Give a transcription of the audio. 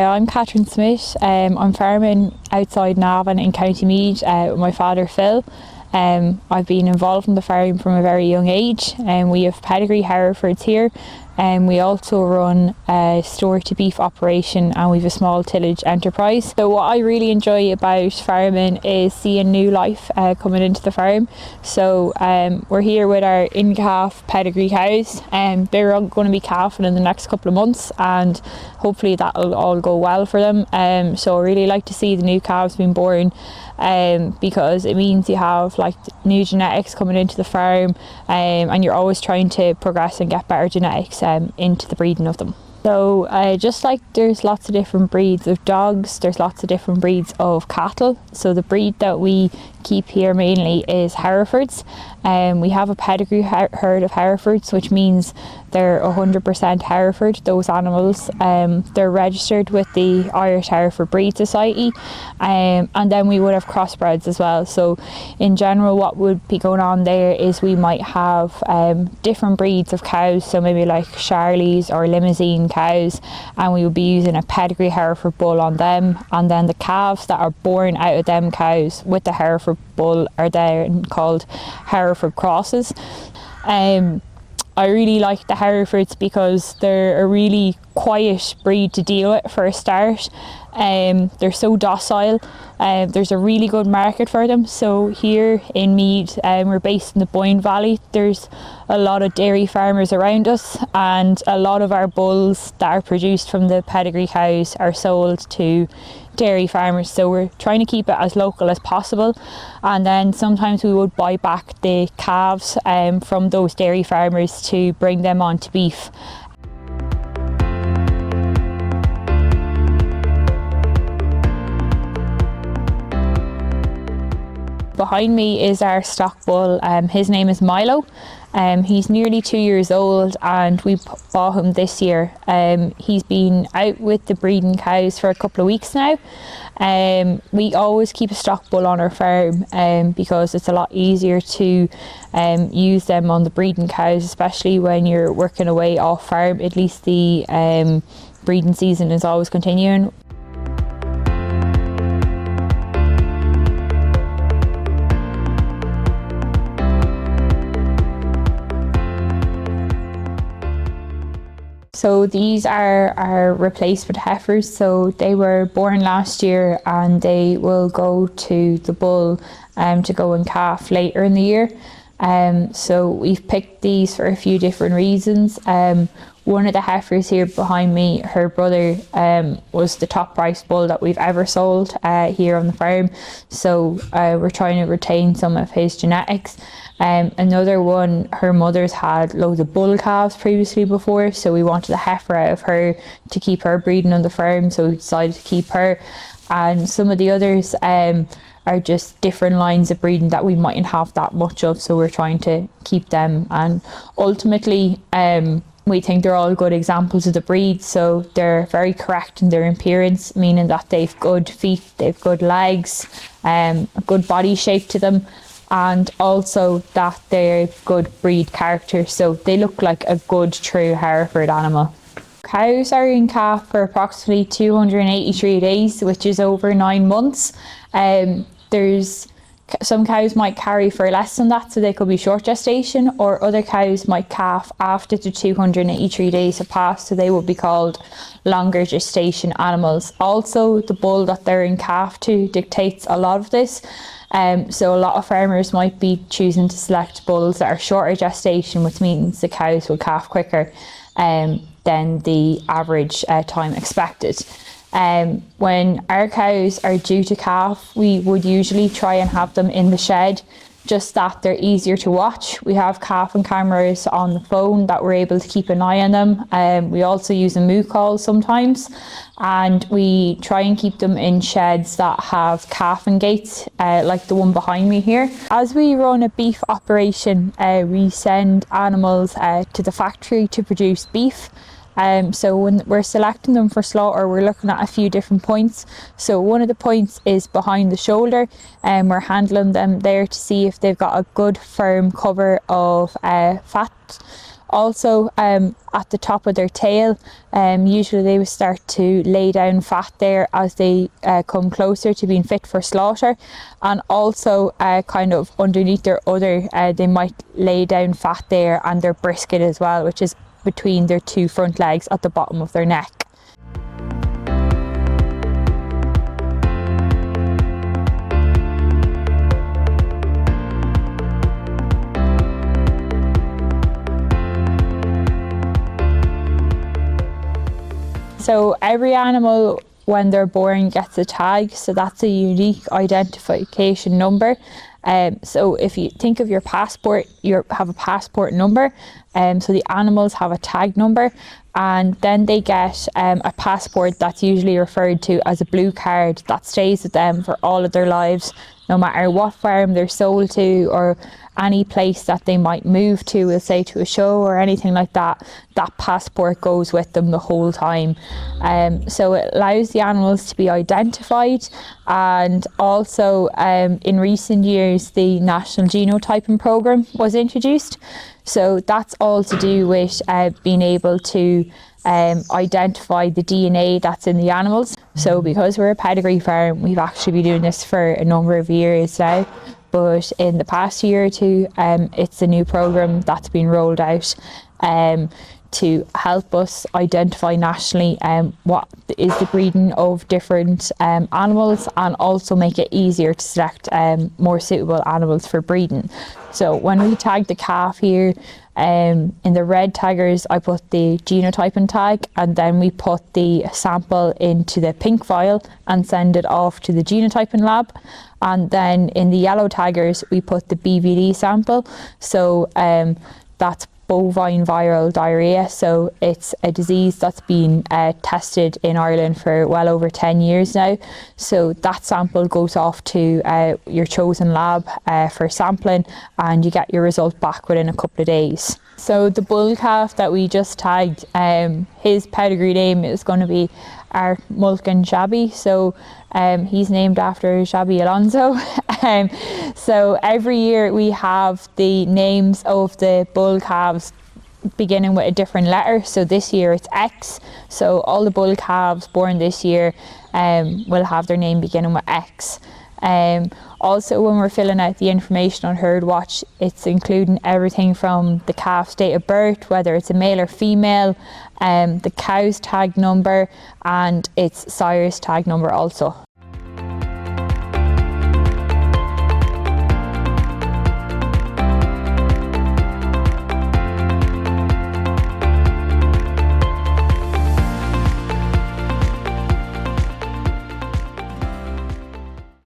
I'm Catherine Smyth. I'm farming outside Navan in County Meath with my father Phil. I've been involved in the farm from a very young age, and we have Pedigree Herefords here. We also run a store to beef operation, and we have a small tillage enterprise. So what I really enjoy about farming is seeing new life coming into the farm. So we're here with our in-calf pedigree cows, and they're all going to be calving in the next couple of months, and hopefully that'll all go well for them. So I really like to see the new calves being born, because it means you have like new genetics coming into the farm, and you're always trying to progress and get better genetics into the breeding of them. So just like there's lots of different breeds of dogs, there's lots of different breeds of cattle. So the breed that we keep here mainly is Herefords. We have a pedigree herd of Herefords, which means they're 100% Hereford, those animals. They're registered with the Irish Hereford Breed Society, and then we would have crossbreds as well. So in general, what would be going on there is we might have different breeds of cows, so maybe like Charlies or Limousine cows, and we would be using a pedigree Hereford bull on them, and then the calves that are born out of them cows with the Hereford bull are then called Hereford crosses. I really like the Herefords because they're a really quiet breed to deal with for a start. They're so docile. There's a really good market for them. So here in Meath, we're based in the Boyne Valley. There's a lot of dairy farmers around us, and a lot of our bulls that are produced from the pedigree cows are sold to dairy farmers. So we're trying to keep it as local as possible, and then sometimes we would buy back the calves from those dairy farmers to bring them on to beef. Behind me is our stock bull. His name is Milo. He's nearly 2 years old, and we bought him this year. He's been out with the breeding cows for a couple of weeks now. We always keep a stock bull on our farm because it's a lot easier to use them on the breeding cows, especially when you're working away off farm. At least the breeding season is always continuing. So these are our replacement heifers. So they were born last year, and they will go to the bull to go and calf later in the year. So we've picked these for a few different reasons. One of the heifers here behind me, her brother was the top priced bull that we've ever sold here on the farm. So we're trying to retain some of his genetics. Another one, her mother's had loads of bull calves previously before, so we wanted a heifer out of her to keep her breeding on the farm, so we decided to keep her. And some of the others are just different lines of breeding that we mightn't have that much of, so we're trying to keep them. And ultimately we think they're all good examples of the breed. So they're very correct in their appearance, meaning that they've good feet, they've good legs, a good body shape to them, and also that they're good breed character, so they look like a good true Hereford animal. Cows are in calf for approximately 283 days, which is over 9 months. There's some cows might carry for less than that, so they could be short gestation, or other cows might calf after the 283 days have passed, so they would be called longer gestation animals. Also, the bull that they're in calf to dictates a lot of this. So a lot of farmers might be choosing to select bulls that are shorter gestation, which means the cows will calf quicker than the average time expected. When our cows are due to calf, we would usually try and have them in the shed, just that they're easier to watch. We have calving cameras on the phone that we're able to keep an eye on them. We also use a moo call sometimes, and we try and keep them in sheds that have calving gates, like the one behind me here. As we run a beef operation, we send animals to the factory to produce beef. So when we're selecting them for slaughter, we're looking at a few different points. So one of the points is behind the shoulder, and we're handling them there to see if they've got a good firm cover of fat Also, at the top of their tail, usually they will start to lay down fat there as they come closer to being fit for slaughter, and also kind of underneath their udder, they might lay down fat there and their brisket as well, which is between their two front legs at the bottom of their neck. So every animal when they're born gets a tag, so that's a unique identification number. So if you think of your passport, you have a passport number, so the animals have a tag number, and then they get a passport that's usually referred to as a blue card that stays with them for all of their lives, no matter what farm they're sold to or any place that they might move to, we'll say to a show or anything like that, that passport goes with them the whole time. So it allows the animals to be identified, and also in recent years the National Genotyping Programme was introduced. So that's all to do with being able to identify the DNA that's in the animals. So because we're a pedigree farm, we've actually been doing this for a number of years now. But in the past year or two, it's a new programme that's been rolled out to help us identify nationally what is the breeding of different animals, and also make it easier to select more suitable animals for breeding. So when we tag the calf here, in the red taggers, I put the genotyping tag, and then we put the sample into the pink vial and send it off to the genotyping lab. And then in the yellow taggers, we put the BVD sample. So that's bovine viral diarrhea. So it's a disease that's been tested in Ireland for well over 10 years now. So that sample goes off to your chosen lab for sampling, and you get your result back within a couple of days. So the bull calf that we just tagged, his pedigree name is going to be Art Mulkin Shabby. So he's named after Shabby Alonso. So every year we have the names of the bull calves beginning with a different letter. So this year it's X. So all the bull calves born this year will have their name beginning with X. Also, when we're filling out the information on Herd Watch, it's including everything from the calf's date of birth, whether it's a male or female, the cow's tag number, and its sire's tag number also.